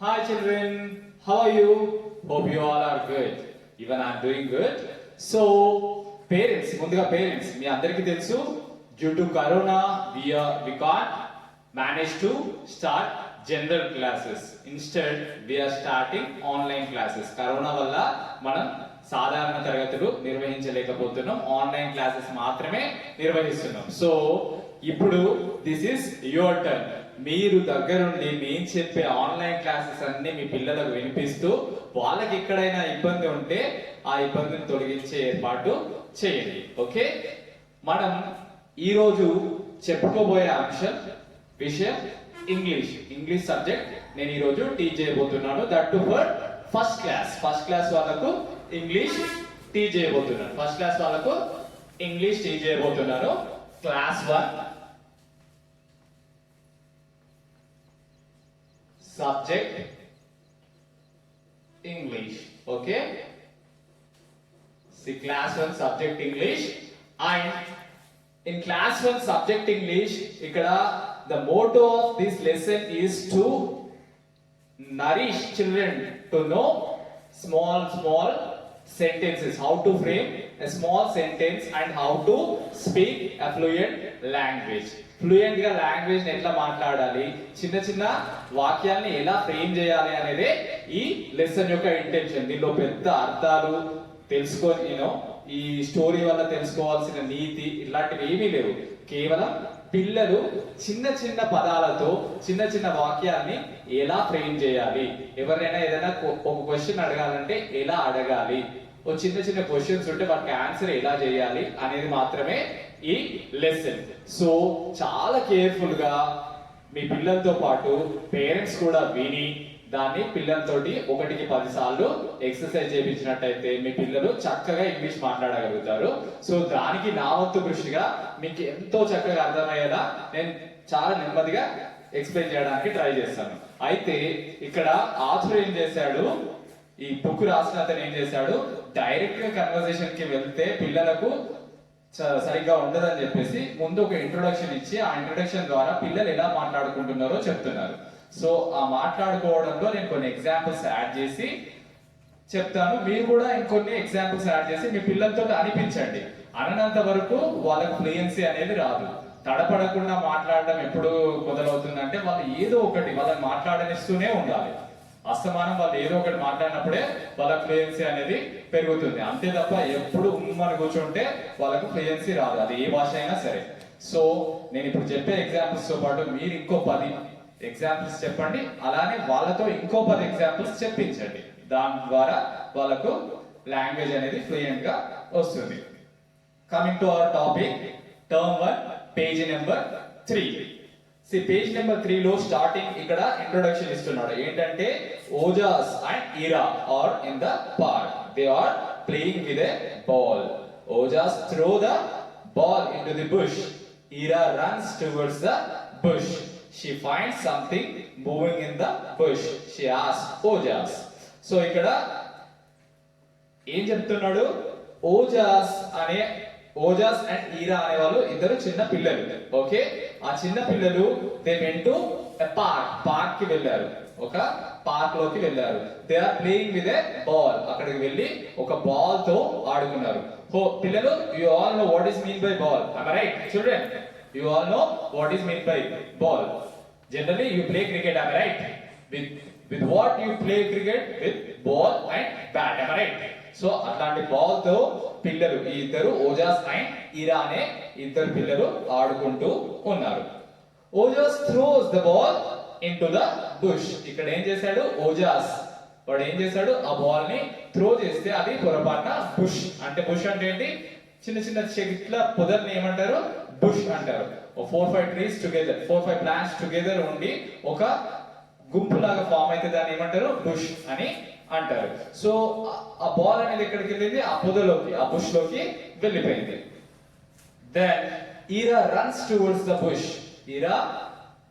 Hi children, how are you? Hope you all are good. Even I am doing good. So, ముందుగా parents మీ అందరికీ తెలుసు due to corona we can't manage to start general classes. Instead we are starting online classes. Corona వల్ల మనం సాధారణ తరగతులు నిర్వహించలేకపోతున్నాం, online classes మాత్రమే నిర్వహిస్తున్నాం. So ఇప్పుడు దిస్ ఇస్ యువర్ టర్న్. మీరు దగ్గరుండి నేను చెప్పే ఆన్లైన్ క్లాసెస్ అన్ని మీ పిల్లలకు వినిపిస్తూ వాళ్ళకి ఎక్కడైనా ఇబ్బంది ఉంటే ఆ ఇబ్బందిని తొలగించే ఏర్పాటు చేయండి. ఓకే, మనం ఈరోజు చెప్పుకోబోయే విషయం ఇంగ్లీష్ సబ్జెక్ట్ నేను ఈరోజు టీచ్ చేయబోతున్నాను. That to for first class వాళ్ళకు ఇంగ్లీష్ టీచ్ చేయబోతున్నాను. Class 1 subject English. Okay, see class 1 subject English, and in class 1 subject English ikkada the motto of this lesson is to nourish children to know small sentences, how to frame a small sentence and how to speak a fluent language. Fluent గా language ని ఎట్లా మాట్లాడాలి, చిన్న వాక్యాన్ని ఎలా frame చేయాలి అనేది ఈ లెసన్ యొక్క ఇంటెన్షన్. దీనిలో పెద్ద అర్థాలు తెలుసుకొని ఈ స్టోరీ వల్ల తెలుసుకోవాల్సిన నీతి ఇలాంటివి ఏమీ లేవు. కేవలం పిల్లలు చిన్న పదాలతో చిన్న వాక్యాన్ని ఎలా ఫ్రేమ్ చేయాలి, ఎవరైనా ఏదైనా ఒక క్వశ్చన్ అడగాలంటే ఎలా అడగాలి, ఓ చిన్న క్వశ్చన్స్ ఉంటే వాటికి ఆన్సర్ ఎలా చేయాలి అనేది మాత్రమే ఈ లెసన్. సో చాలా కేర్ఫుల్ గా మీ పిల్లలతో పాటు పేరెంట్స్ కూడా విని దాన్ని పిల్లలతోటి 1కి 10 సార్లు ఎక్సర్సైజ్ చేయించినట్టయితే మీ పిల్లలు చక్కగా ఇంగ్లీష్ మాట్లాడగలుగుతారు. సో దానికి నా వంతు కృషిగా మీకు ఎంతో చక్కగా అర్థమయ్యేలా నేను చాలా నెమ్మదిగా ఎక్స్ప్లెయిన్ చేయడానికి ట్రై చేస్తాను. అయితే ఇక్కడ ఆథర్ ఏం చేశాడు, ఈ బుక్ రాసిన అతను ఏం చేశాడు, డైరెక్ట్ గా కన్వర్సేషన్ కి వెళ్తే పిల్లలకు సరిగ్గా ఉండదని చెప్పేసి ముందు ఒక ఇంట్రొడక్షన్ ఇచ్చి ఆ ఇంట్రొడక్షన్ ద్వారా పిల్లలు ఎలా మాట్లాడుకుంటున్నారో చెప్తున్నారు. సో ఆ మాట్లాడుకోవడంలో నేను కొన్ని ఎగ్జాంపుల్స్ యాడ్ చేసి చెప్తాను. మీరు కూడా ఇంకొన్ని ఎగ్జాంపుల్స్ యాడ్ చేసి మీ పిల్లలతో అనిపించండి. అనంత వరకు వాళ్ళకి ఫ్లూయెన్సీ అనేది రాదు. తడపడకుండా మాట్లాడడం ఎప్పుడు మొదలవుతుందంటే వాళ్ళు ఏదో ఒకటి వాళ్ళని మాట్లాడనిస్తూనే ఉండాలి. అస్తమానం వాళ్ళు ఏదో ఒకటి మాట్లాడినప్పుడే వాళ్ళ ఫ్లూయెన్సీ అనేది పెరుగుతుంది. అంతే తప్ప ఎప్పుడు ఉమ్మని కూర్చుంటే వాళ్ళకు ఫ్లూయెన్సీ రాదు, అది ఏ భాష అయినా సరే. సో నేను ఇప్పుడు చెప్పే ఎగ్జాంపుల్స్ తో పాటు మీరు ఇంకో 10 ఎగ్జాంపుల్స్ చెప్పండి, అలానే వాళ్ళతో ఇంకో 10 ఎగ్జాంపుల్స్ చెప్పించండి. దాని ద్వారా వాళ్ళకు లాంగ్వేజ్ అనేది ఫ్లూయెంట్ గా వస్తుంది. Coming to our topic, term 1 page number 3. Page number 3 లో స్టార్టింగ్ ఇక్కడ ఇంట్రొడక్షన్ ఇస్తున్నాడు. ఏంటంటే Ojas and Ira are in the park, they are playing with a ball. Ojas throw the ball into the bush, Ira runs towards the bush. She finds something moving in the bush. She asks Ojas. So ఇక్కడ ఏం చెప్తున్నాడు, Ojas and ఈరా అనే వాళ్ళు ఇద్దరు చిన్న పిల్లలు. Okay, ఆ చిన్న పిల్లలు they went to a park కి వెళ్ళారు, ఒక పార్క్ లోకి వెళ్ళారు. They are playing with a ball, అక్కడికి వెళ్ళి ఒక బాల్ తో ఆడుకున్నారు. పిల్లలు, you all know what is mean by ball, am I right children? You all know what is meant by ball. Generally you play cricket, am I right? With what you play cricket? With ball and bat, am I right? So అట్లాంటి ball తో పిల్లలు ఈ ఇద్దరు Ojas and ఈరా అనే ఇద్దరు పిల్లలు ఆడుకుంటూ ఉన్నారు. Ojas throws the ball into the bush. ఇక్కడ ఏం చేశాడు ఓజాస్, వాడు ఏం చేశాడు, ఆ బాల్ ని త్రో చేస్తే అది పొరపాటున బుష్ అంటే ఏంటి, చిన్న చెట్ల పొదల్ని ఏమంటారు, బుష్ అంటారు. 4-5 ట్రీస్ టుగెదర్, 4-5 ప్లాంట్స్ టుగెదర్ ఉండి ఒక గుంపు లాగా ఫామ్ అయితే దాన్ని ఏమంటారు, బుష్ అని అంటారు. సో ఆ బాల్ అనేది ఎక్కడికి వెళ్ళింది, ఆ పొదలోకి, ఆ బుష్ లోకి వెళ్ళిపోయింది. Then Ira runs towards the bush. Ira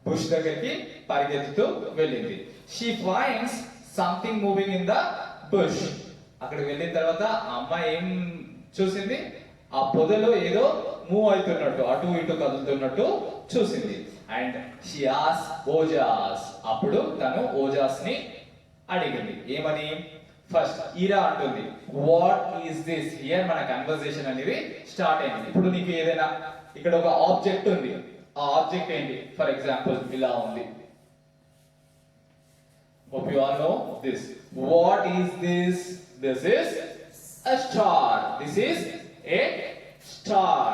bush దగ్గరికి పరిగెత్తుతూ వెళ్ళింది. She finds something moving in the bush. అక్కడికి వెళ్ళిన తర్వాత ఆ అమ్మాయి ఏం చూసింది, ఆ పొదలో ఏదో మూవ్ అవుతున్నట్టు, అటు ఇటు కదులుతున్నట్టు చూసింది. And she asked Ojas. అప్పుడు తను ఓజాస్ ని అడిగింది. ఏమని? ఫస్ట్ ఈరా అంటుంది వాట్ ఈస్ దిస్. హియర్ మన కన్వర్సేషన్ అనేది స్టార్ట్ అయింది. ఇప్పుడు నీకు ఏదైనా ఇక్కడ ఒక ఆబ్జెక్ట్ ఉంది, ఆ ఆబ్జెక్ట్ ఏంటి? ఫర్ ఎగ్జాంపుల్ ఇలా ఉంది. Hope you all know this. What is this? This is a star. This is a star.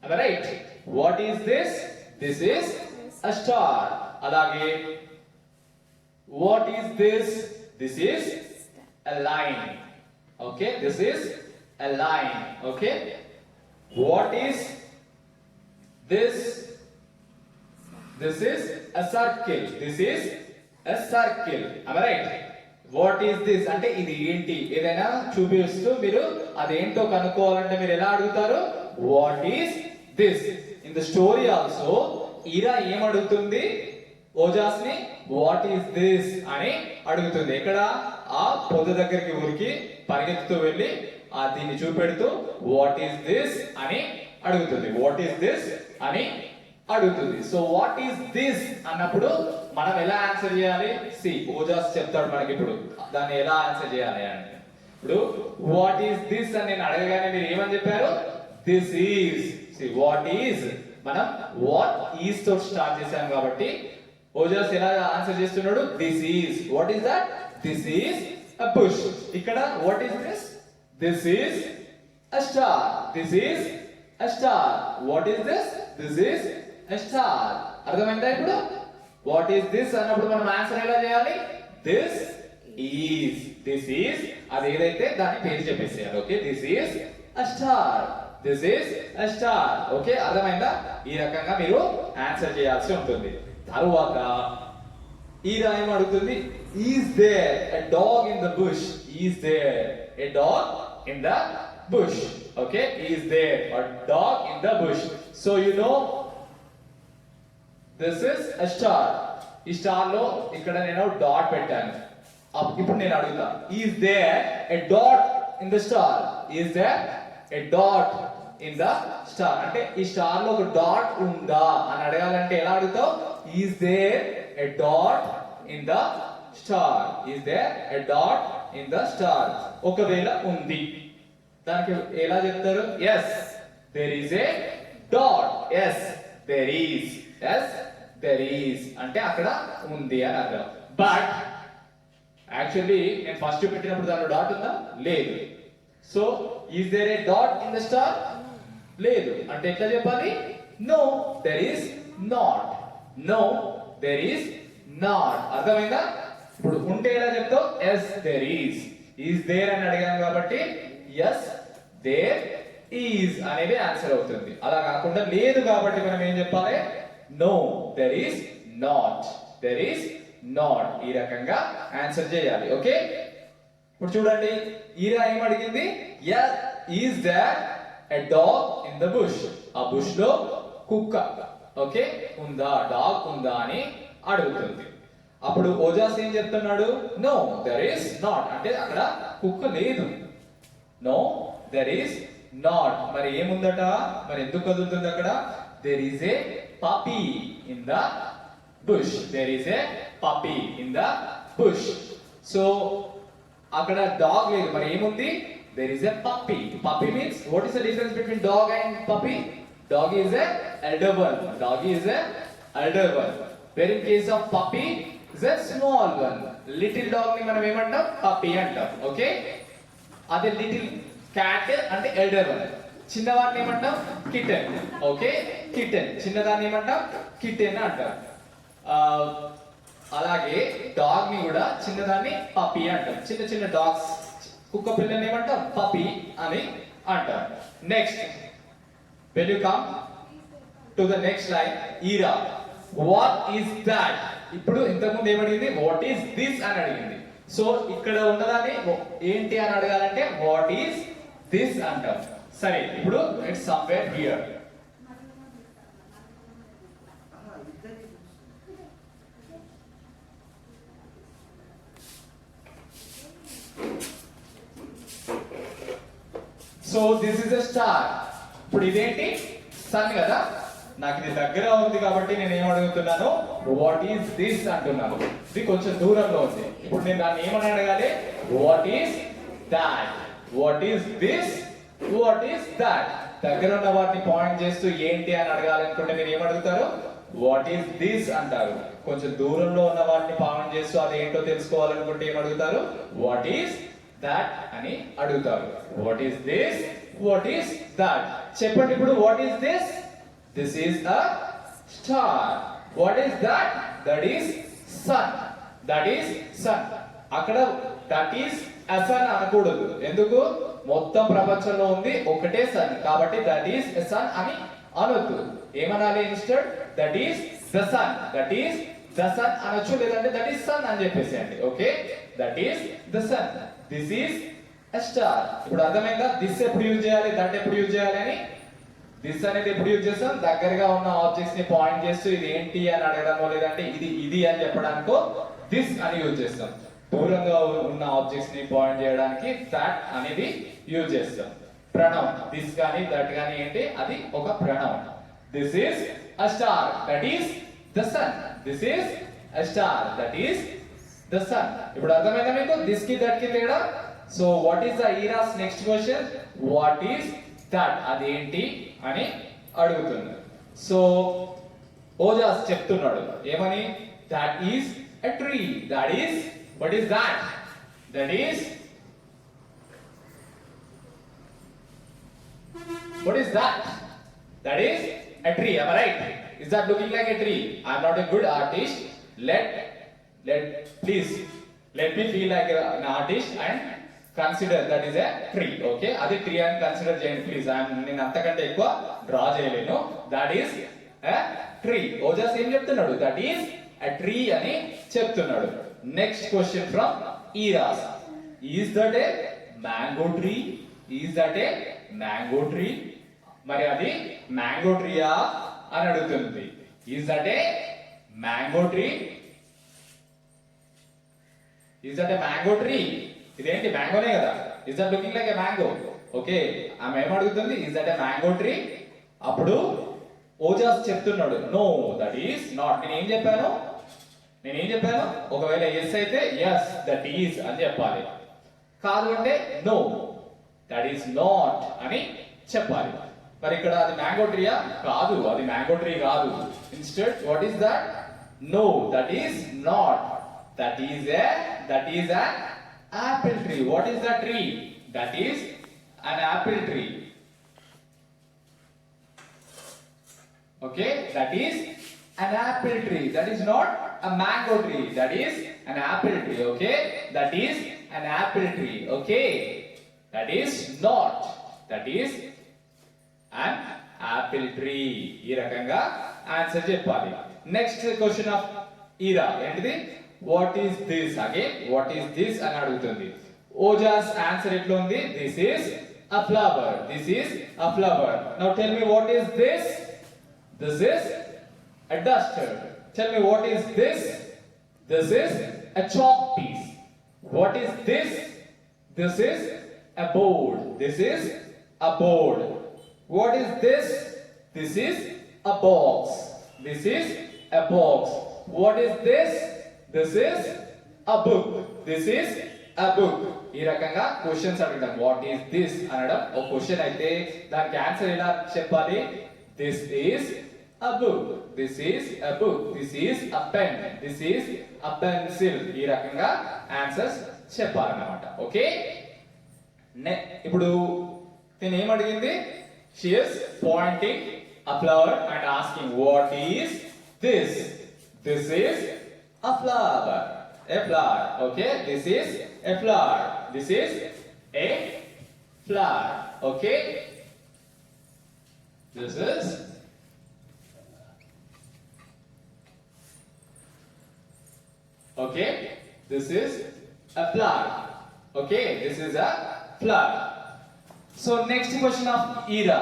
Am I right? What is this? This is a star. Alage. What is this? This is a line. Okay, this is a line. Okay. What is this? This is a circle. This is a circle. Am I right? What is this? అంటే ఇది ఏంటి? ఏదైనా చూపిస్తూ మీరు అదేంటో కనుక్కోవాలంటే మీరు ఎలా అడుగుతారు? What is this? In the story also, ఈరా ఏం అడుగుతుంది? ఓజాస్ ని వాట్ ఈస్ దిస్ అని అడుగుతుంది. ఎక్కడ? ఆ పొద దగ్గరికి ఊరికి పరిగెత్తుతూ వెళ్ళి ఆ దీన్ని చూపెడుతూ వాట్ ఈస్ దిస్ అని అడుగుతుంది. వాట్ ఈస్ దిస్ అని అడుగుతుంది. సో వాట్ ఈస్ దిస్ అన్నప్పుడు మనం ఎలా ఆన్సర్ చేయాలి? సి ఓజాస్ చెప్తాడు మనకి ఇప్పుడు దాన్ని ఎలా ఆన్సర్ చేయాలి అంటే. ఇప్పుడు వాట్ ఈస్ దిస్ అని నేను అడగగానే మీరు ఏమని చెప్పారు? This is. See what is మనం వాట్ ఈజ్ తో స్టార్ట్ చేసాం కాబట్టి ఓజాస్ ఎలా ఆన్సర్ చేస్తున్నాడు? This is. What is that? This is a bush. ఇక్కడ what is this? This is a star. This is a star. What is this? This is a star. అర్థమైందా ఇప్పుడు? What is this అన్నప్పుడు మనం answer ఎలా చేయాలి? This is. This is అది ఏదైతే దాని పేరు చెప్పేసేయాలి. Okay, this is a star. This is a star. Okay, అర్థమైందా? ఈ రకంగా మీరు ఆన్సర్ చేయాల్సి ఉంటుంది. తరువాత ఈరా ఏం అడుగుతుంది? Is there a dog in the bush? Is there a dog in the bush? Okay, is there a dog in the bush. So you know this is a star. ఈ స్టార్ లో ఇక్కడ నేను dot పెట్టాను. ఇప్పుడు నేను అడుగుతా is there a dot in the star? Is there a dot in the star? అంటే ఈ స్టార్ లో ఒక డాట్ ఉందా అని అడగాలంటే ఎలా అడుగుతావు? Is there a dot in the star? Is there a dot in the star? ఒకవేళ ఉంది దానికి ఎలా చెప్తారు? yes there is a dot. yes there is. yes there is అంటే అక్కడ ఉంది అని అర్థం. బట్ యాక్చువల్లీ నేను ఫస్ట్ పెట్టినప్పుడు దానిలో డాట్ ఉందా? లేదు. So is there a dot in the star? లేదు. అంటే ఎట్లా చెప్పాలి? No there is not. No there is not. అర్థమైందా? ఇప్పుడు ఉంటే ఎలా చెప్తావు? Yes there is. Is there అని అడిగాను కాబట్టి ఎస్ దేర్ ఈజ్ అనేది ఆన్సర్ అవుతుంది. అలా కాకుండా లేదు కాబట్టి మనం ఏం చెప్పాలి? No there is not. There is not. ఈ రకంగా ఆన్సర్ చేయాలి. ఓకే, ఇప్పుడు చూడండి ఈరా ఏం అడిగింది? Is there a dog in the bush? ఆ బుష్ లో కుక్క ఓకే ఉందా, డాగ్ ఉందా అని అడుగుతుంది. అప్పుడు ఓజాస్ ఏం చెప్తున్నాడు? No there is not. అంటే అక్కడ కుక్క లేదు. No there is not. మరి ఏముందట? మరి ఎందుకు కదులుతుంది అక్కడ? There is a puppy in the bush. There is a puppy in the bush. So అక్కడ డాగ్ లేదు, మరి ఏముంది? There is a puppy. Puppy means what is the difference between dog and puppy? Dog is a elder one. Dog is a elder one. Where in case of puppy is a small one. Little dog ని మనం ఏమంటాం? puppy అంటాం. Okay, అదే little cat అంటే elder one. చిన్నవాడిని ఏమంటాం? Kitten. Okay, kitten. చిన్నదాన్ని ఏమంటాం? కిటెన్ అంటాం. అలాగే డాగ్ ని కూడా చిన్నదాన్ని పపీ అంటాం. చిన్న చిన్న డాగ్స్ కుక్క పిల్లని ఏమంటాం? పపీ అని అంటాం. Next when you come to the next line, Ira what is that? ఇప్పుడు ఇంతకుముందు ఏమడిగింది? what is this అని అడిగింది. సో ఇక్కడ ఉన్నదాన్ని ఏంటి అని అడగాలంటే what is this అంటాం. సరే, ఇప్పుడు it's somewhere here. So this is a star. ఇప్పుడు ఇదేంటి? సన్ కదా. నాకు ఇది దగ్గర ఉంది కాబట్టి నేను ఏం అడుగుతున్నాను? వాట్ ఈస్ దిస్ అంటున్నాను. ఇది కొంచెం దూరంలో ఉంది. ఇప్పుడు నేను దాన్ని ఏమని అడగాలి? What is that? What is this? What is that? దగ్గర ఉన్న వాటిని పాయింట్ చేస్తూ ఏంటి అని అడగాలనుకుంటే మీరు ఏమడుగుతారు? వాట్ ఈస్ దిస్ అంటారు. కొంచెం దూరంలో ఉన్న వాటిని పాయింట్ చేస్తూ అది ఏంటో తెలుసుకోవాలనుకుంటే ఏమడుగుతారు? వాట్ ఈస్ దాట్ అని అడుగుతారు. What is this? What is that? చెప్పండి ఇప్పుడు. What is this? This is a star. What is that? That is sun. That is sun. అక్కడ దట్ ఈస్ a sun అనకూడదు. ఎందుకు? మొత్తం ప్రపంచంలో ఉంది ఒకటే సన్ కాబట్టి దట్ ఈస్ a sun అని అనొద్దు. ఏమనాలి instead? That is the sun. That is the sun అనొచ్చు, లేదంటే దట్ ఈస్ సన్ అని చెప్పేసేయండి. Okay, that is the sun. This is a star. ఇప్పుడు అర్థమైందా? దిస్ ఎప్పుడు యూజ్ చేయాలి, దట్ ఎప్పుడు యూజ్ చేయాలి అని? దిస్ అనేది ఎప్పుడు యూజ్ చేస్తాం? దగ్గరగా ఉన్న ఆబ్జెక్ట్స్ ని పాయింట్ చేస్తూ ఇది ఏంటి అని అడగడమో, లేదంటే ఇది ఇది అని చెప్పడానికో దిస్ అని యూజ్ చేస్తాం. దూరంగా ఉన్న ఆబ్జెక్ట్స్ ని పాయింట్ చేయడానికి దట్ అనేది యూజ్ చేస్తాం. ప్రణవం దిస్ గాని దట్ గాని ఏంటి? అది ఒక ప్రణవం. This is a star. That is the sun. This is a star. That is the sun. ఇప్పుడు అర్థమైందా మీకు దిస్ కి దట్ కి తేడా? So what is the Ira's next question? What is that? అదేంటి అని అడుగుతుంది. సో ఓజాస్ చెప్తున్నాడు ఏమని? That is a tree. That is what is that? That is what is that? That is a tree. Am I right? Is that looking like a tree? I am not a good artist. Please let me feel like an artist and consider that is a tree. Okay, adi tree and consider cheyandi please. I am nenu antakante ekkuva draw cheyalenu. That is a tree. Ojas em cheptunnadu? That is a tree ani cheptunnadu. Next question from Iras. Is that a mango tree? Is that a mango tree? మరి అది mango ట్రీయా అని అడుగుతుంది. Is that a mango tree? Is that a mango tree? ఇదేంటి మ్యాంగోనే కదా? Is that looking like a mango? Okay, ఆమె ఏం అడుగుతుంది? Is that a mango tree? అప్పుడు ఓజాస్ చెప్తున్నాడు నో, దట్ ఈస్ నాట్. నేనేం చెప్పాను? ఒకవేళ ఎస్ అయితే ఎస్ దట్ ఈస్ అని చెప్పాలి. కాదు అంటే నో దట్ ఈస్ నాట్ అని చెప్పాలి. మరి ఇక్కడ అది మ్యాంగో ట్రీయా? కాదు, అది మ్యాంగో ట్రీ కాదు. Instead what is that? Know that is not. That is an apple tree. What is that tree? That is an apple tree. Okay, that is an apple tree. That is not a mango tree. That is an apple tree. Okay, that is an apple tree. Okay, that is not. That is an apple tree. ఈ రకంగా answer చెప్పాలి. Next question of ఈరా ఏంటిది? What is this? Again what is this అని అడుగుతుంది. Ojas answer ఎట్లా ఉంది? This is a flower. This is a flower. Now tell me what is this? This is a duster. Tell me what is this? This is a chalk piece. What is this? This is a board. This is a board. What is this? This is a box. This is a box. What is this? This is a book. This is a book. ఈ రకంగా questions అడగడం. What is this అనడం ఒక question అయితే దానికి answer ఎలా చెప్పాలి? This is a book. This is a book. This is a pen. This is a pencil. ఈ రకంగా ఆన్సర్స్ చెప్పాలన్నమాట. ఓకే, ఇప్పుడు నేను ఏం అడిగింది? She is pointing a flower and asking what is this? This is a flower. A flower. Okay, this is a flower. This is a flower. Okay, this is okay, this is a flower. Okay, this is a flower. So next question of Ira.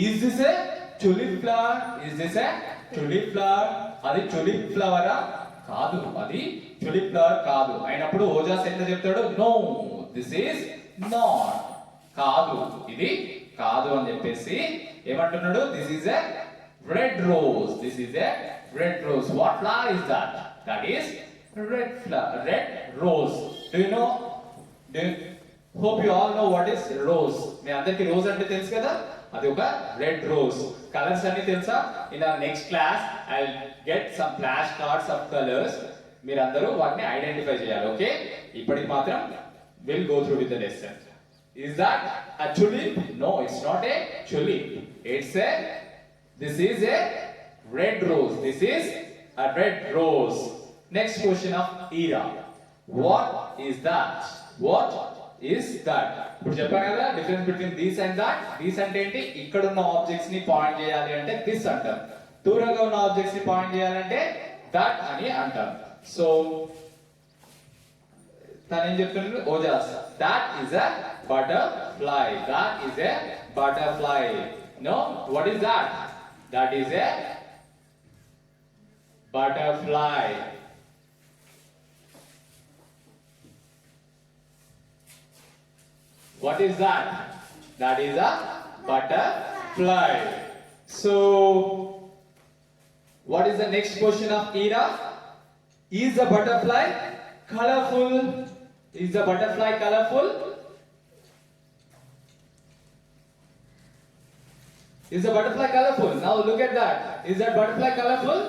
Is this a tulip flower? Is this a tulip flower? అది tulip flower ఆ? కాదు, అది tulip flower కాదు. అయినప్పుడు ఓజాస్ ఎంత చెప్తాడు? No, this is not. కాదు, ఇది కాదు అని చెప్పేసి ఏమంటున్నాడు? This is a red rose. This is a red rose. What flower is that? That is red flower, red rose. Do you know? Hope you all know what is rose. మీ అందరికి rose అంటే తెలుసు కదా, అది ఒక red rose. Colours అన్ని తెలుసా? In our next class I will get some flash cards of colours. మీరందరూ వాటిని ఐడెంటిఫై చేయాలి. ఓకే, ఇప్పటికి మాత్రం will go through with the lesson. Is that a tulip? No, it's not a tulip. This is a red rose. This is a red rose. Next question of era. What is that? What is that? ఇప్పుడు చెప్పాను కదా difference between this and that. This అంటే ఏంటి? ఇక్కడ ఉన్న objects ని point చేయాలి అంటే దిస్ అంటాం. దూరంగా ఉన్న ఆబ్జెక్ట్స్ ని పాయింట్ చేయాలంటే దట్ అని అంటాం. సో తను ఏం చెప్తున్నాడు? Ojas, that is a butterfly. That is a butterfly. No, what is that? That is a butterfly. What is that? That is a butterfly. So what is the next question of era? Is the butterfly colorful? Is the butterfly colorful? Is the butterfly colorful? Now look at that. Is that butterfly colorful?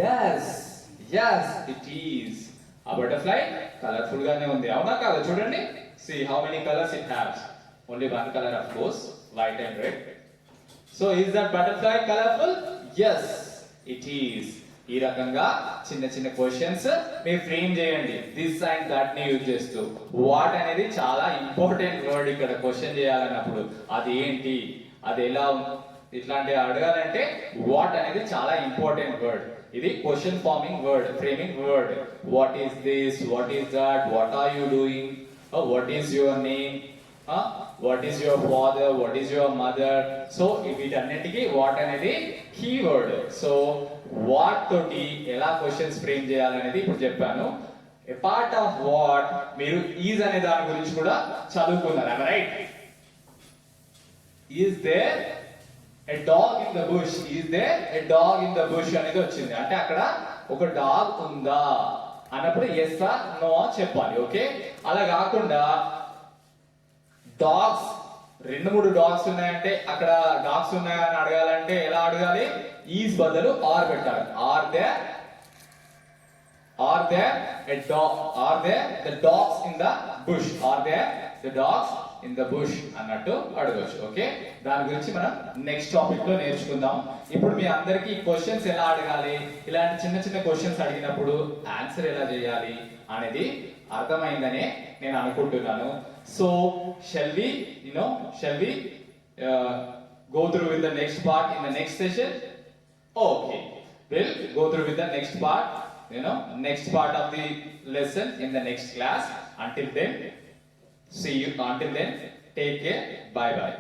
Yes. Yes, it is. A butterfly colorful gaane undi. Avuna kada chudandi. See how many colors it has. Only one color, of course, white and red. So is that butterfly colorful? Yes, it is. ఈ రకంగా చిన్న చిన్న questions మీరు frame చేయండి this and that ని use చేస్తూ. What అనేది చాలా ఇంపార్టెంట్ వర్డ్ ఇక్కడ క్వశ్చన్ చేయాలన్నప్పుడు. అది ఏంటి, అది ఎలా, ఇట్లాంటివి అడగాలంటే వాట్ అనేది చాలా ఇంపార్టెంట్ వర్డ్. ఇది question forming word, framing word. What is this, what is that, what are you doing, what is your name, what is your father, what is your mother. So వీటన్నిటికీ what అనేది keyword. So what తోటి ఎలా questions frame చేయాలనేది ఇప్పుడు చెప్పాను. A part of what మీరు is అనే దాని గురించి కూడా చదువుకున్నారు, right? Is there a dog in the bush? Is there a dog in the bush అనేది వచ్చింది అంటే అక్కడ ఒక డాగ్ ఉందా అన్నప్పుడు ఎస్ ఆర్ నో అని చెప్పాలి. ఓకే, అలా కాకుండా డాగ్స్, రెండు మూడు డాగ్స్ ఉన్నాయంటే అక్కడ డాగ్స్ ఉన్నాయని అడగాలంటే ఎలా అడగాలి? ఈజ్ బదులు ఆర్ పెట్టాలి. Are there a dog, are there the dogs in the bush, are there the dogs in the bush అన్నట్టు అడగొచ్చు. ఓకే, దాని గురించి మనం నెక్స్ట్ టాపిక్ లో నేర్చుకుందాం. ఇప్పుడు మీ అందరికి ఈ క్వశ్చన్స్ ఎలా అడగాలి, ఇలాంటి చిన్న చిన్న క్వశ్చన్స్ అడిగినప్పుడు ఆన్సర్ ఎలా చేయాలి అనేది అర్థమైందనే నేను అనుకుంటున్నాను. So shall we go through with the next part in the next session? Okay, we'll go through with the next part, next part of the lesson in the next class. Until then, see you. Until then, take care. Bye bye.